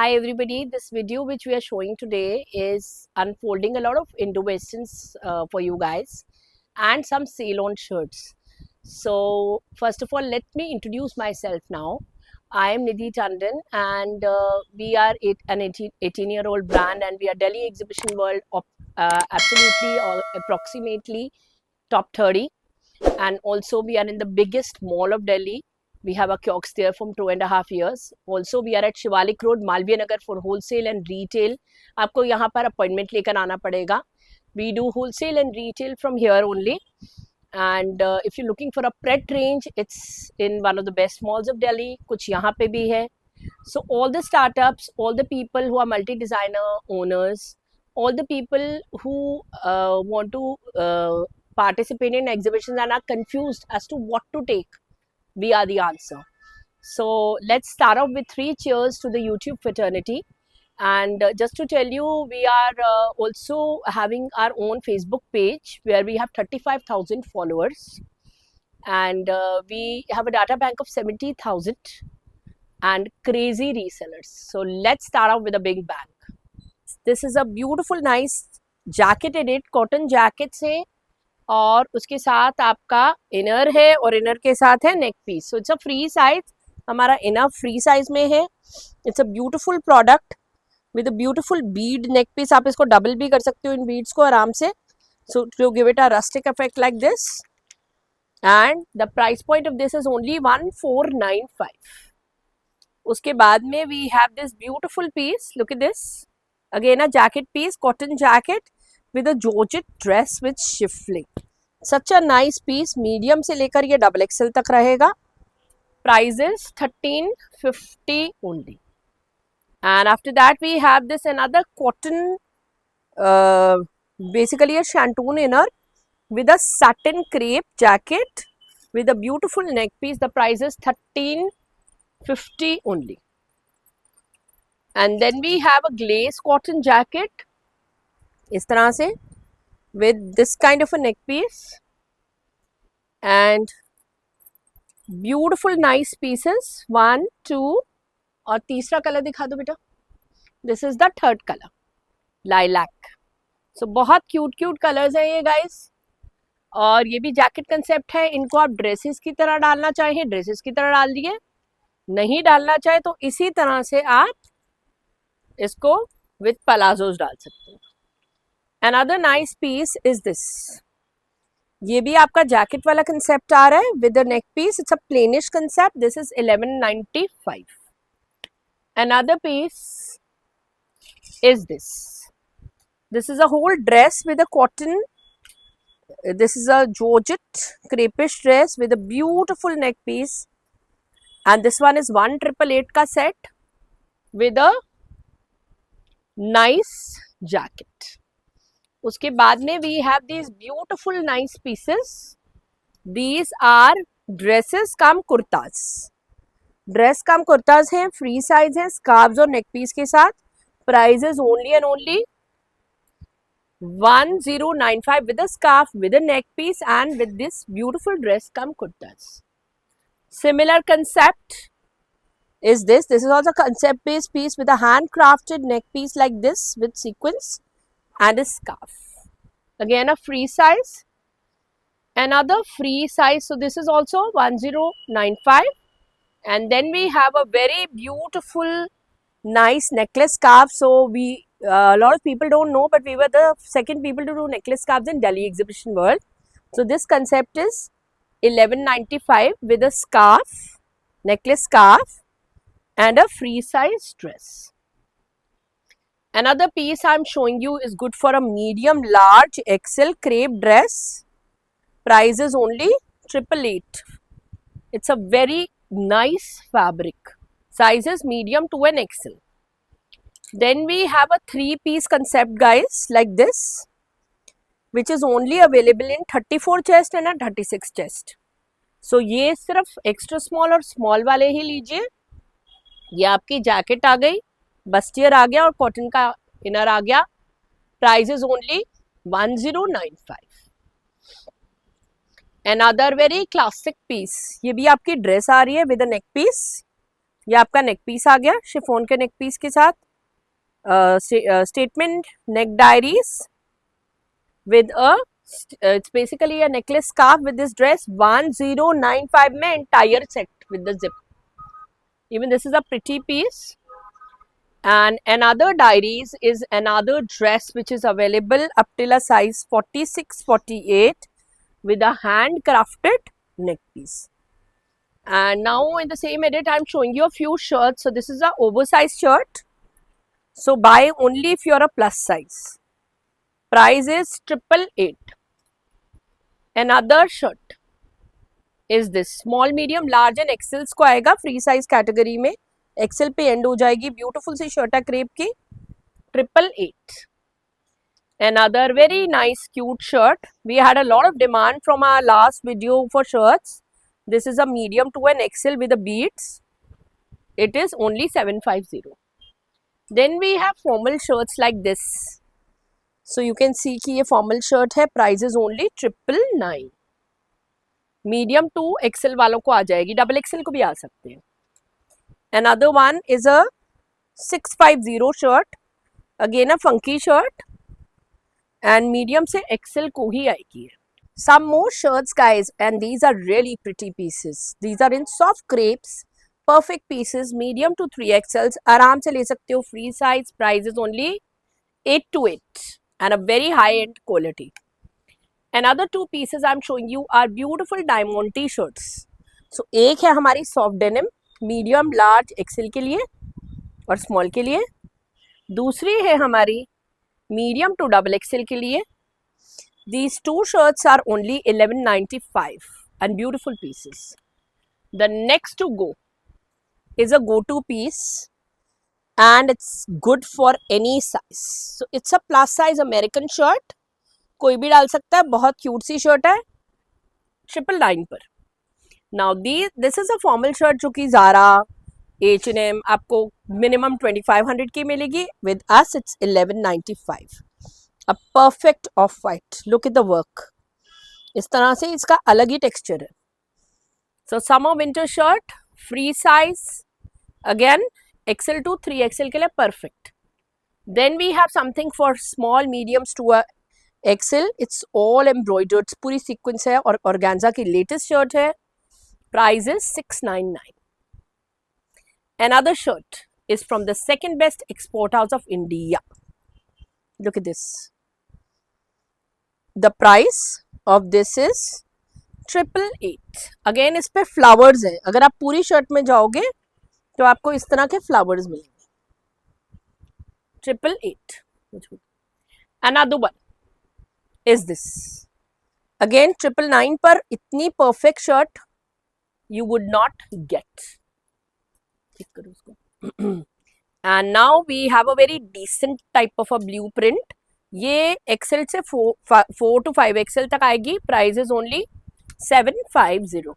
Hi everybody, this video which we are showing today is unfolding a lot of Indo-Westerns for you guys and some Ceylon shirts. So first of all, let me introduce myself now. I am Nidhi Tandon and we are an 18-year-old brand and we are Delhi Exhibition World of absolutely or approximately top 30, and also we are in the biggest mall of Delhi. We have a kiosk there from 2.5 years. Also we are at Shivalik Road, Malviya Nagar for wholesale and retail. आपको यहाँ पर appointment लेकर आना पड़ेगा. We do wholesale and retail from here only. And if you're looking for a pret range, it's in one of the best malls of Delhi. कुछ यहाँ पे भी है. So all the startups, all the people who are multi-designer owners, all the people who want to participate in exhibitions and are confused as to what to take, we are the answer. So let's start off with 3 cheers to the YouTube fraternity. And just to tell you, we are also having our own Facebook page where we have 35,000 followers, and we have a data bank of 70,000 and crazy resellers. So let's start off with a big bang. This is a beautiful nice jacket edit, cotton jacket से, और उसके साथ आपका inner है और inner के साथ है neck piece. So it's a free size, हमारा इनर फ्री साइज में है. It's a beautiful product with a beautiful bead neck piece. आप इसको डबल भी कर सकते हो इन बीड्स को आराम से. So to give it a rustic effect like this, and the price point of this is only 1495. उसके बाद में we have this beautiful piece. Look at this again, a jacket piece, cotton jacket with a georgette dress with shiffling. Such a nice piece. Medium से लेकर ये double XL तक रहेगा. Price is 1350 only. And after that we have this another cotton, basically a shantoon inner with a satin crepe jacket with a beautiful neck piece. The price is 1350 only. And then we have a glaze cotton jacket इस तरह से with this kind of a neck piece and beautiful nice pieces. 1 2 और तीसरा colour दिखा दो बेटा. This is the third color, lilac. So बहुत cute colours हैं ये गाइस. और ये भी जैकेट कंसेप्ट है. इनको आप ड्रेसेस की तरह डालना चाहे ड्रेसेस की तरह डाल दिए, नहीं डालना चाहे तो इसी तरह से आप इसको विथ पलाजोज डाल सकते हो. Another nice piece is this. ये भी आपका जैकेट वाला कंसेप्ट आ रहा है with a neck piece. It's a plainish concept. This is 1195. Another piece is this. This is a whole dress with a cotton. This is a georgette crepish dress with a beautiful neck piece. And this one is 1888 का set with a nice jacket. उसके बाद में we have these beautiful nice pieces. These are dresses cum kurtas. Dress cum kurtas हैं, free size हैं, scarves और neck piece के साथ. Price is only and only 1095 with a scarf, with a neck piece and with this beautiful dress come kurtas. Similar concept is this. This is also concept based piece with a handcrafted neck piece like this with sequins and a scarf. Again a free size, another free size. So this is also 1095. And then we have a very beautiful nice necklace scarf. So we a lot of people don't know, but we were the second people to do necklace scarves in Delhi Exhibition World. So this concept is 1195 with a scarf, necklace scarf and a free size dress. Another piece I'm showing you is good for a medium large XL crepe dress. Price is only 888. It's a very nice fabric. Size is medium to an XL. Then we have a 3-piece concept guys like this, which is only available in 34 chest and a 36 chest. So ये सिर्फ extra small और small वाले ही लीजिए. ये आपकी jacket आ गई, bustier आ गया और कॉटन का इनर आ गया. Price is only 1095. Another very classic piece. ये भी आपकी ड्रेस आ रही है विद अ नेक पीस. ये आपका नेक पीस आ गया शिफॉन के नेक पीस के साथ. Statement neck diaries with it's basically a necklace scarf with this dress. 1095 में entire set with the zip. Even this is a pretty piece. And another diaries is another dress which is available up till a size 46-48 with a handcrafted neck piece. And now in the same edit I'm showing you a few shirts. So this is a oversized shirt. So buy only if you're a plus size. Price is 888. Another shirt is this small, medium, large and XL को आएगा free size category में. XL पे end हो जाएगी. Beautiful सी shirt है crepe की. 888. Another very nice cute shirt. We had a lot of demand from our last video for shirts. This is a medium to an XL with the beads. It is only 750. Then we have formal shirts like this. So you can see कि ये formal shirt है. Price is only 999. Medium to XL वालों को आ जाएगी, double XL को भी आ सकते हैं. Another one is a 650 shirt, again a funky shirt and medium से एक्सेल को ही आएगी. Some more shirts guys, and these are really pretty pieces. These are in soft crepes, perfect pieces, medium to 3XLs. आराम से ले सकते हो, free size. Price is only 828 and a very high end quality. Another two pieces I'm showing you are beautiful Diamante shirts. So एक है हमारी soft denim, medium, large, XL के लिए और small के लिए. दूसरी है हमारी medium to double XL के लिए. These two shirts are only 1195 and beautiful pieces. The next to go is a go-to piece and it's good for any size. So it's a plus size American shirt. कोई भी डाल सकता है, बहुत cute सी shirt है 999 पर. Now this is a formal shirt जो कि ज़ारा, H&M आपको मिनिमम 2500 की मिलेगी. With us it's 1195. A perfect off white. Look at the work. इस तरह से इसका अलग ही टेक्सचर है. So summer winter shirt, free size, again XL to 3XL के लिए perfect. Then we have something for small mediums to a XL. It's all embroidered, पूरी सीक्वेंस है और ऑर्गेन्जा की लेटेस्ट शर्ट है. Price is 699. Another shirt is from the second best export house of India. Look at this. The price of this is 888. Again इस पे flowers है. अगर आप पूरी शर्ट में जाओगे तो आपको इस तरह के फ्लावर्स मिलेंगे. 888. Another one is this. Again 999 पर इतनी perfect shirt you would not get. And now we have a very decent type of a blueprint. ये XL से 4 to 5XL तक आएगी. Price is only 750.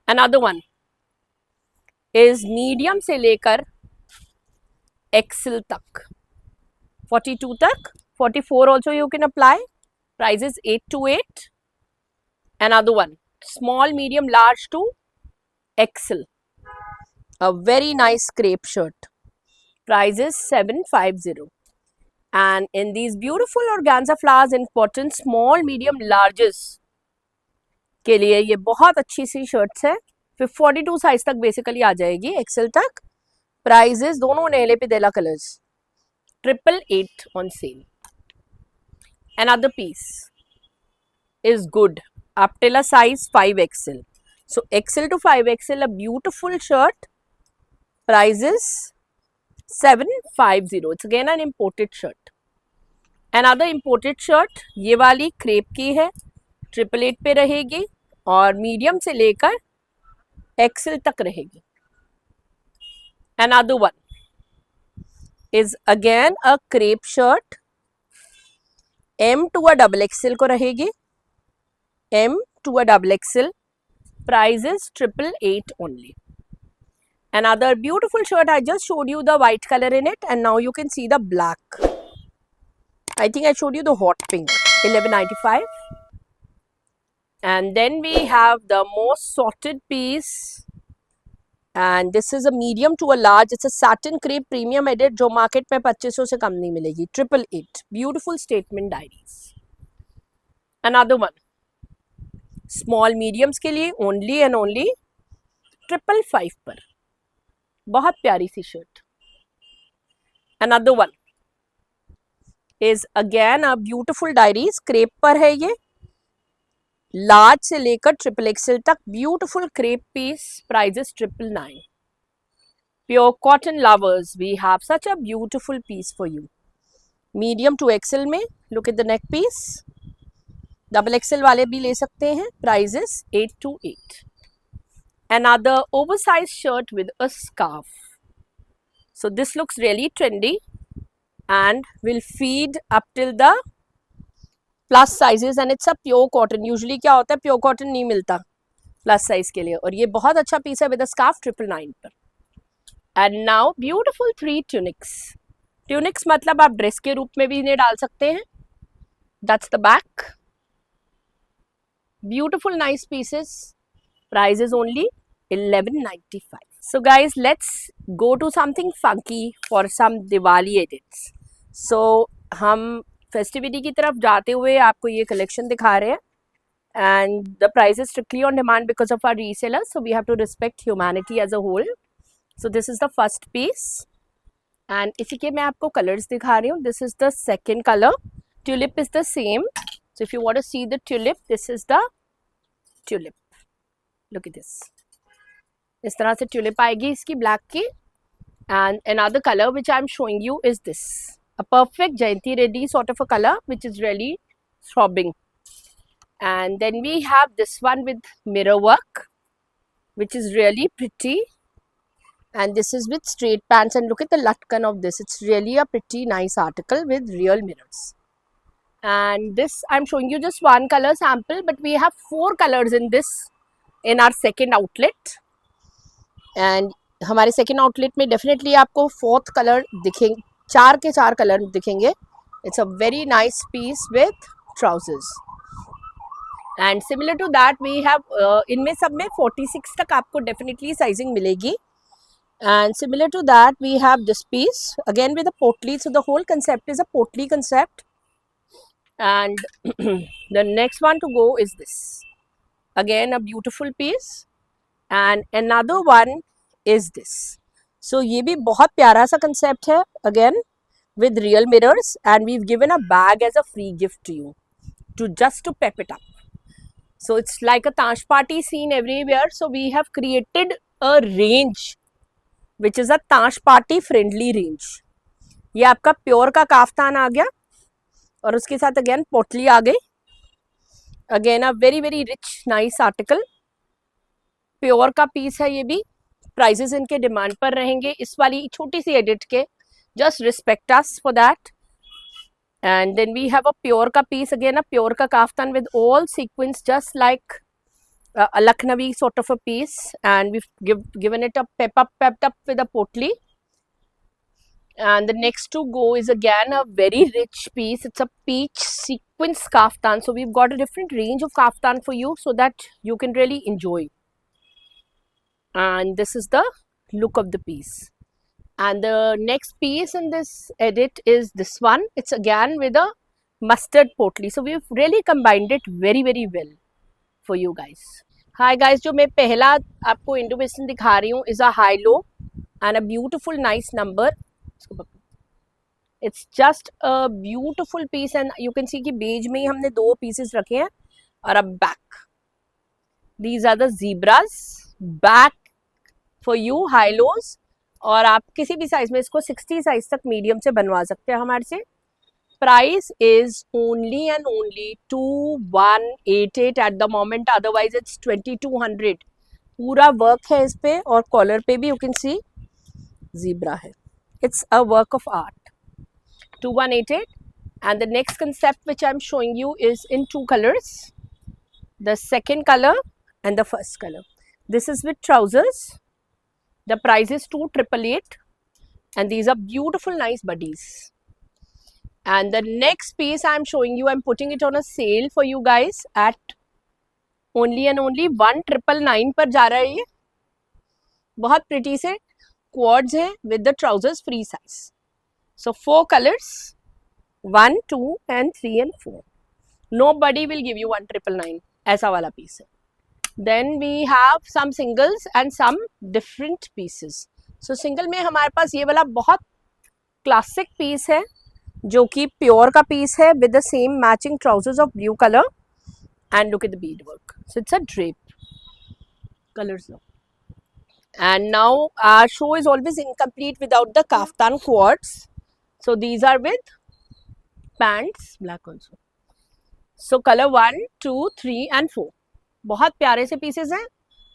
Another one is medium से लेकर XL तक, 42 तक, 44 also you can apply. Price is 828. Another one, small, medium, large to XL. A very nice crepe shirt. Price is 750. And in these beautiful organza flowers in cotton, small, medium, larges के लिए ये बहुत अच्छी सी shirts है. फिर 42 size तक basically आ जाएगी, XL तक. प्राइजेस दोनों नेले पे देला colours. 888 on sale. Another piece is good up till a size 5XL. So XL to 5XL, a beautiful shirt. Price is 750. It's again an imported shirt. Another imported shirt, ये वाली crepe की है, 888 पे रहेगी और मीडियम से लेकर XL तक रहेगी. Another one is again a crepe shirt. M to a double XL को रहेगी. M to a double XL. Price is 888 only. Another beautiful shirt. I just showed you the white color in it, and now you can see the black. I think I showed you the hot pink. 1195. And then we have the most sorted piece. And this is a medium to a large, it's a satin crepe premium edit जो market में 2500 से कम नहीं मिलेगी. 888 beautiful statement diaries. Another one small mediums के लिए only and only 555 पर. बहुत प्यारी सी shirt. Another one is again a beautiful diaries. Crepe पर है ये, लार्ज से लेकर XXL तक. Beautiful crepe piece. Prices 999. Pure cotton lovers, we have such a beautiful piece for you. Medium to XL में. Look at the neck piece. XXL वाले भी ले सकते हैं. Prices 828. Another oversized shirt with a scarf. So this looks really trendy and will feed up till the plus sizes and it's a pure cotton. Usually क्या होता है, pure cotton नहीं मिलता plus size के लिए, और ये बहुत अच्छा पीस है with a scarf 999 पर. And now beautiful 3 tunics. Tunics मतलब आप ड्रेस के रूप में भी इन्हें डाल सकते हैं. That's the back. Beautiful nice pieces. Price is only 1195. So guys, let's go to something funky for some Diwali edits. So हम फेस्टिविटी की तरफ जाते हुए आपको ये कलेक्शन दिखा रहे हैं. And the price is strictly on demand because of our resellers. So we have to respect humanity as a whole. So this is the first piece. And इसी के मैं आपको colors दिखा रही हूँ. This is the second color. Tulip is the same. So if you want to see the tulip, this is the tulip. Look at this. इस तरह से tulip आएगी इसकी black की. And another color which I am showing you is this. A perfect Jayanti Reddy sort of a color which is really throbbing. And then we have this one with mirror work which is really pretty. And this is with straight pants, and look at the latkan of this. It's really a pretty nice article with real mirrors. And this I'm showing you just one color sample, but we have 4 colors in this in our second outlet. And हमारे second outlet में definitely आपको 4th color दिखेंगे, 4 के 4 color दिखेंगे. It's a very nice piece with trousers. And similar to that we have इनमें सब में 46 तक आपको definitely sizing मिलेगी. And similar to that we have this piece again with a potli. So the whole concept is a potli concept. And the next one to go is this. Again a beautiful piece. And another one is this. So ये भी बहुत प्यारा सा concept है again with real mirrors, and we've given a bag as a free gift to you to pep it up. So it's like a Tash party scene everywhere. So we have created a range which is a Tash party friendly range. ये आपका pure का kaftan आ गया और उसके साथ again पोटली आ गई. Again a very very rich nice article. Pure का पीस है ये भी. प्राइसेस इनके डिमांड पर रहेंगे इस वाली छोटी सी एडिट के. Just respect us for that. And then we have a pure का पीस, अगेन अ प्योर का kaftan with all sequence just like a Lucknowi sort of a piece, and we've given it a pepped up with a potli. And the next to go is again a very rich piece. It's a peach sequence kaftan. So we've got a different range of kaftan for you so that you can really enjoy. And this is the look of the piece. And the next piece in this edit is this one. It's again with a mustard potli. So we've really combined it very very well for you guys. Hi guys, जो मैं पहला आपको Indo western दिखा रही हूँ is a high low and a beautiful nice number. It's just a beautiful piece and you can see कि beige में ही हमने 2 pieces रखे हैं और अब back. These are the zebras. Back for you high lows. और आप किसी भी साइज में इसको 60 साइज तक मीडियम से बनवा सकते हैं हमारे से. Price is only and only 2188 at the moment, otherwise it's 2200. पूरा वर्क है इस पे और कॉलर पे भी you can see zebra है. It's a work of art. 2188. And the next concept which I'm showing you is in 2 colors. The second color and the first color. This is with trousers. The price is 2888 and these are beautiful nice buddies. And the next piece I'm showing you, I'm putting it on a sale for you guys at only and only 1999 पर जा रहा है ये. बहुत pretty से quartz हैं with the trousers free size. So 4 colours, 1, 2 and 3 and 4. Nobody will give you 1999. ऐसा वाला पीस है. Then we have some singles and some different pieces. So single में हमारे पास ये वाला बहुत क्लासिक पीस है जो कि प्योर का पीस है with the same matching trousers of blue color. And look at the beadwork. So it's a drape. Colors now. And now our show is always incomplete without the kaftan quads. So these are with pants, black also. So color 1, 2, 3 and 4. बहुत प्यारे से pieces हैं,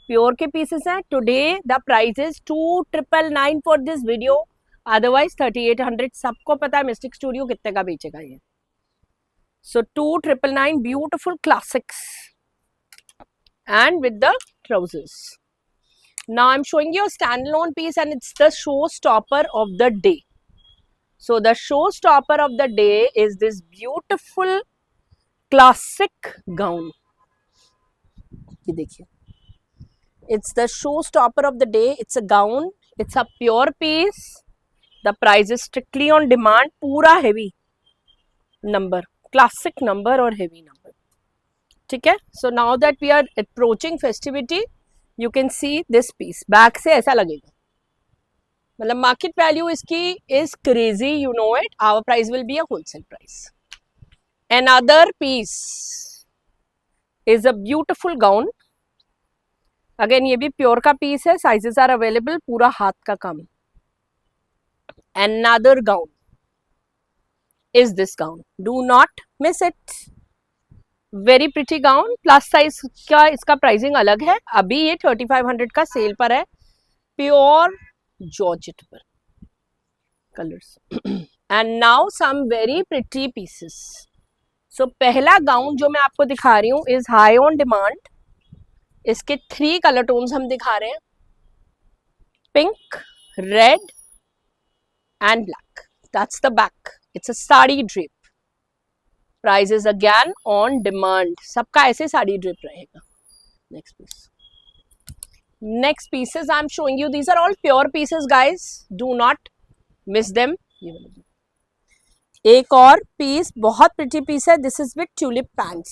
pure के pieces हैं. Today the price is 2999 for this video, otherwise 3800. सबको पता है mistake studio कितने का बेचेगा ये. So 2999 beautiful classics and with the trousers. Now I am showing you a stand alone piece and it's the show stopper of the day. So the show stopper of the day is this beautiful classic gown. ये देखिए, it's the showstopper of the day. It's a gown, it's a pure piece. The price is strictly on demand. पूरा heavy number, classic number और heavy number. ठीक है. So now that we are approaching festivity, you can see this piece. Back से ऐसा लगेगा, मतलब market value इसकी is crazy. You know it. Our price will be a wholesale price. Another piece is a beautiful gown. Again ये भी pure का piece है. Sizes are available. पूरा हाथ का काम. Another gown is this gown. Do not miss it. Very pretty gown. Plus size का इसका प्राइसिंग अलग है. अभी ये 3500 का सेल पर है. प्योर जॉर्जेट पर colours. And now some very pretty pieces. So पहला गाउन जो मैं आपको दिखा रही हूँ इज हाई ऑन डिमांड. इसके 3 कलर टोन्स हम दिखा रहे हैं, pink, red and black. That's the back. It's a sari drape. Price is again on demand. सबका ऐसे साड़ी ड्रेप रहेगा. Next piece. Next pieces I am showing you. These are all pure pieces guys. Do not miss them. एक और piece बहुत pretty piece है. This is with tulip pants.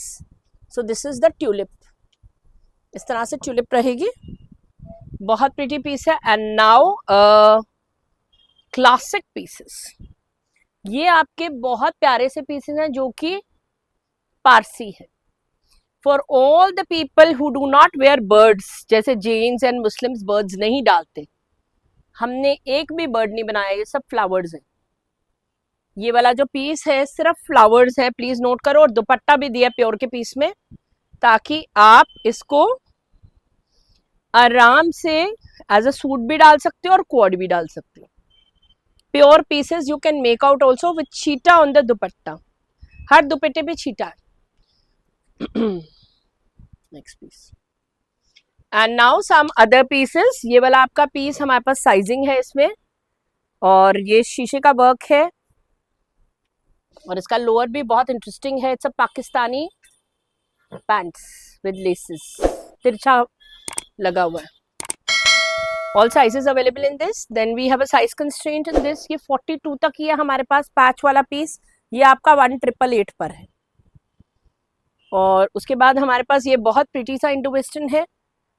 So this is the tulip. इस तरह से tulip रहेगी. बहुत pretty piece है. And now classic pieces. ये आपके बहुत प्यारे से पीसेस हैं जो कि पारसी है. For all the people who do not wear birds, जैसे जैन्स एंड मुस्लिम्स बर्ड्स नहीं डालते, हमने एक भी बर्ड नहीं बनाया. ये सब फ्लावर्स हैं. ये वाला जो पीस है सिर्फ फ्लावर्स है. प्लीज नोट करो. और दुपट्टा भी दिया प्योर के पीस में, ताकि आप इसको आराम से एज अ सूट भी डाल सकते हो और क्वाड भी डाल सकते हो. Pure pieces you can make out also with cheetah on the dupatta. हर दुपट्टे पे चीटा है. Next piece. And now some other pieces. ये वाला आपका पीस हमारे पास साइजिंग है इसमें, और ये शीशे का वर्क है, और इसका लोअर भी बहुत इंटरेस्टिंग है. It's a Pakistani pants with laces. तिरछा लगा हुआ है. All sizes available in this. Then we have a size constraint in this. ये 42 तक ही है हमारे पास. पैच वाला पीस ये आपका 1888 पर है. और उसके बाद हमारे पास ये बहुत प्रिटी सा इंडो वेस्टर्न है,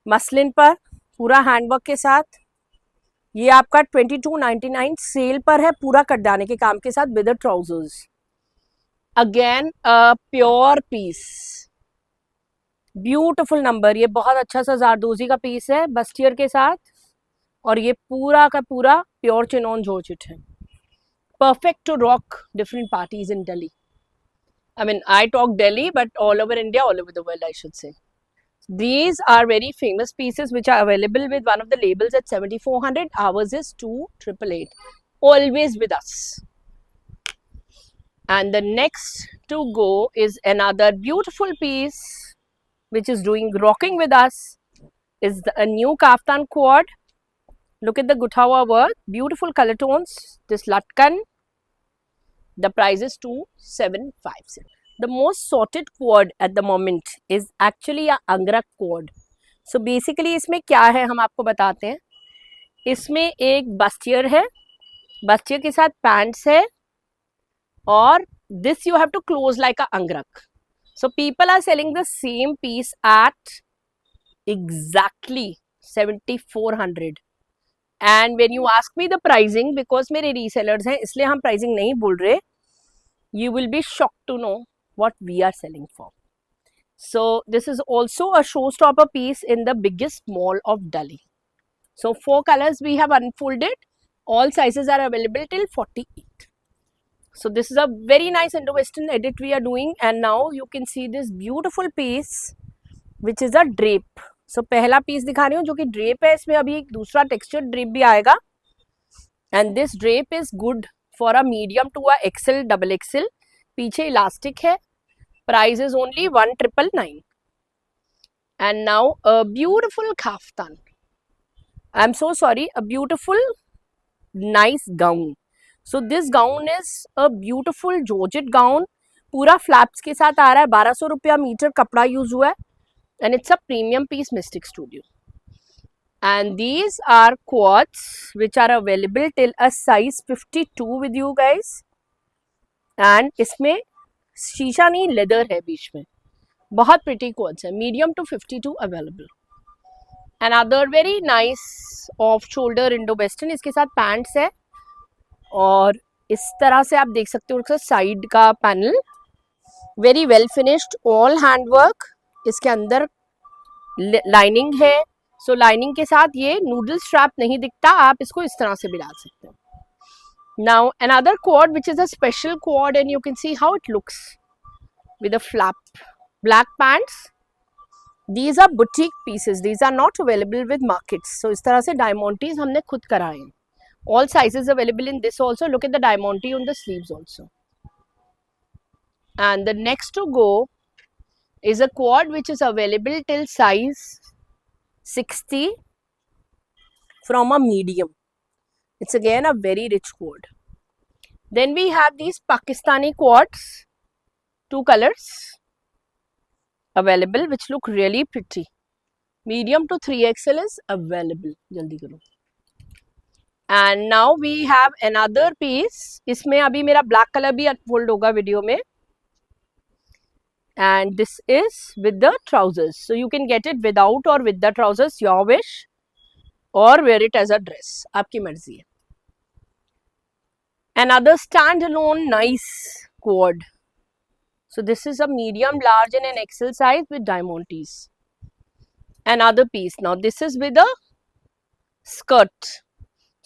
मसलिन पर पूरा हैंडवर्क के साथ. ये आपका 2299 सेल पर है, पूरा कटदाने के काम के साथ with the trousers. Again a pure piece, beautiful number. ये बहुत अच्छा सा जारदोजी का पीस है बस्टियर के साथ, और ये पूरा का पूरा प्योर चिनॉन जॉर्जेट है. Perfect to rock different parties in Delhi. I mean, I talk Delhi, but all over India, all over the world, I should say. These are very famous pieces which are available with one of the labels at 7400. Ours is 2888. Always with us. And the next to go is another beautiful piece which is doing rocking with us. Is a new kaftan quad. Look at the guthawa work. Beautiful color tones. This latkan. The price is 2750. The most sorted quad at the moment is actually a Angra quad. So basically इसमें क्या है हम आपको बताते हैं. इसमें एक bustier है, बस्टियर के साथ पैंट्स है, और this you have to close like a angrak. So people are selling the same piece at exactly 7400. And when you ask me the pricing, because मेरे resellers हैं इसलिए हम pricing नहीं बोल रहे, you will be shocked to know what we are selling for. So this is also a showstopper piece in the biggest mall of Delhi. So 4 colors we have unfolded. All sizes are available till 48. So this is a very nice Indo-Western edit we are doing, and now you can see this beautiful piece which is a drape. So पहला piece दिखा रही हूँ जो कि drape है, इसमें अभी एक दूसरा textured drape भी आएगा, and this drape is good for a medium to a XL double XL. पीछे elastic है, price is only 1999. And now a beautiful kaftan. I'm so sorry, a beautiful nice gown. So this gown is a beautiful georgette gown. पूरा flaps के साथ आ रहा है, 1200 रुपया metre कपड़ा use हुआ है, and it's a premium piece Mystic Studio. And these are quads which are available till a size 52 with you guys. And इसमें शीशा नहीं, leather है बीच में, बहुत pretty quads है, medium to 52 available. Another very nice off shoulder Indo-Western, इसके साथ pants है, और इस तरह से आप देख सकते हो साइड का panel, very well finished, all handwork. इसके अंदर लाइनिंग है, सो लाइनिंग के साथ ये नूडल स्ट्रैप नहीं दिखता, आप इसको इस तरह से भी डाल सकते हो. Now another quad which is a special quad, and you can see how it looks with a flap, black pants. These are boutique pieces, these are not available with markets. So इस तरह से डायमंडीज हमने खुद कराए हैं. All sizes available in this also. Look at the diamante on the sleeves also. And the next to go is a quad which is available till size 60 from a medium. It's again a very rich quad. Then we have these Pakistani quads, 2 colors available which look really pretty. Medium to 3XL is available. Jaldi karo. And now we have another piece. इसमें अभी मेरा black color भी unfold होगा video में. And this is with the trousers. So you can get it without or with the trousers, your wish, or wear it as a dress. आपकी मर्जी है. Another standalone nice quad. So this is a medium, large, and an XL size with diamantes. Another piece. Now this is with a skirt.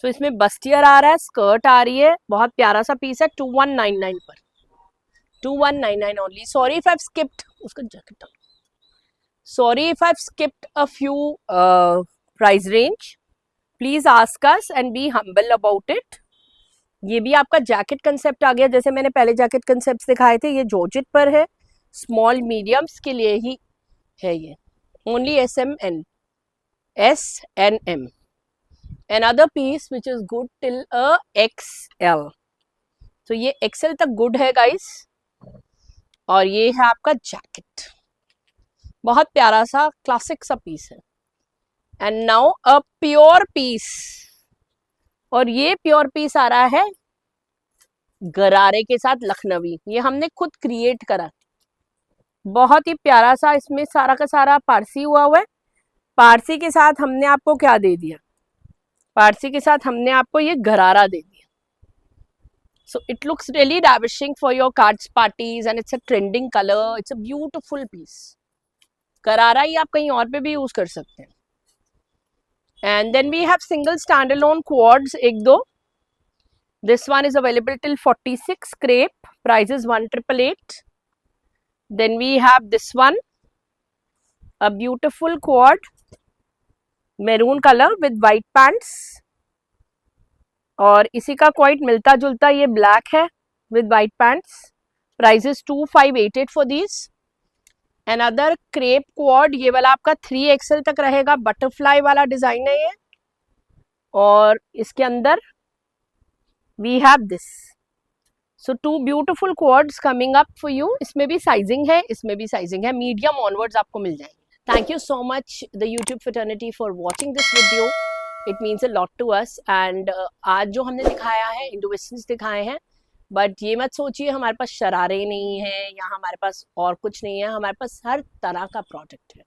So इसमें bustier आ रहा है, skirt आ रही है, बहुत प्यारा सा पीस है, 2199 पर, 2199 only. Sorry if I've skipped, उसका जैकेट डाल. Sorry if I've skipped a few price range. Please ask us and be humble about it. ये भी आपका जैकेट कंसेप्ट आ गया, जैसे मैंने पहले जैकेट कंसेप्ट दिखाए थे, ये जॉर्जेट पर है, स्मॉल मीडियम्स के लिए ही है ये, only S&M. Another piece which is good till a XL. तो ये XL तक गुड है गाइस. और ये है आपका जैकेट, बहुत प्यारा सा क्लासिक सा पीस है. And now a pure piece, और ये प्योर पीस आ रहा है गरारे के साथ लखनवी. ये हमने खुद क्रिएट करा, बहुत ही प्यारा सा. इसमें सारा का सारा पारसी हुआ है. पारसी के साथ हमने आपको क्या दे दिया, पारसी के साथ हमने आपको ये गरारा दे दिया. So it looks really ravishing for your cards parties, and it's a trending colour. It's a beautiful piece. Gharara ही आप कहीं और पे भी यूज कर सकते हैं. And then we have single standalone coords, एक दो. This one is available till 46 crepe, price is 1888. Then we have this one, a beautiful coord, maroon colour with white pants, और इसी का क्वाइट मिलता जुलता ये ब्लैक है with white pants. Price is 2588 for this. Another crepe coord, ये वाला आपका 3XL तक रहेगा, बटरफ्लाई वाला डिजाइन है ये. और इसके अंदर we have this. So 2 beautiful coords coming up for you. इसमें भी साइजिंग है, इसमें भी साइजिंग है, मीडियम ऑनवर्ड्स आपको मिल जाएंगे. Thank you so much the YouTube fraternity for watching this video. It means a lot to us. And आज जो हमने दिखाया है इंडो वेस्टर्न्स दिखाए हैं, बट ये मत सोचिए हमारे पास शरारे नहीं है या हमारे पास और कुछ नहीं है, हमारे पास हर तरह का प्रोडक्ट है।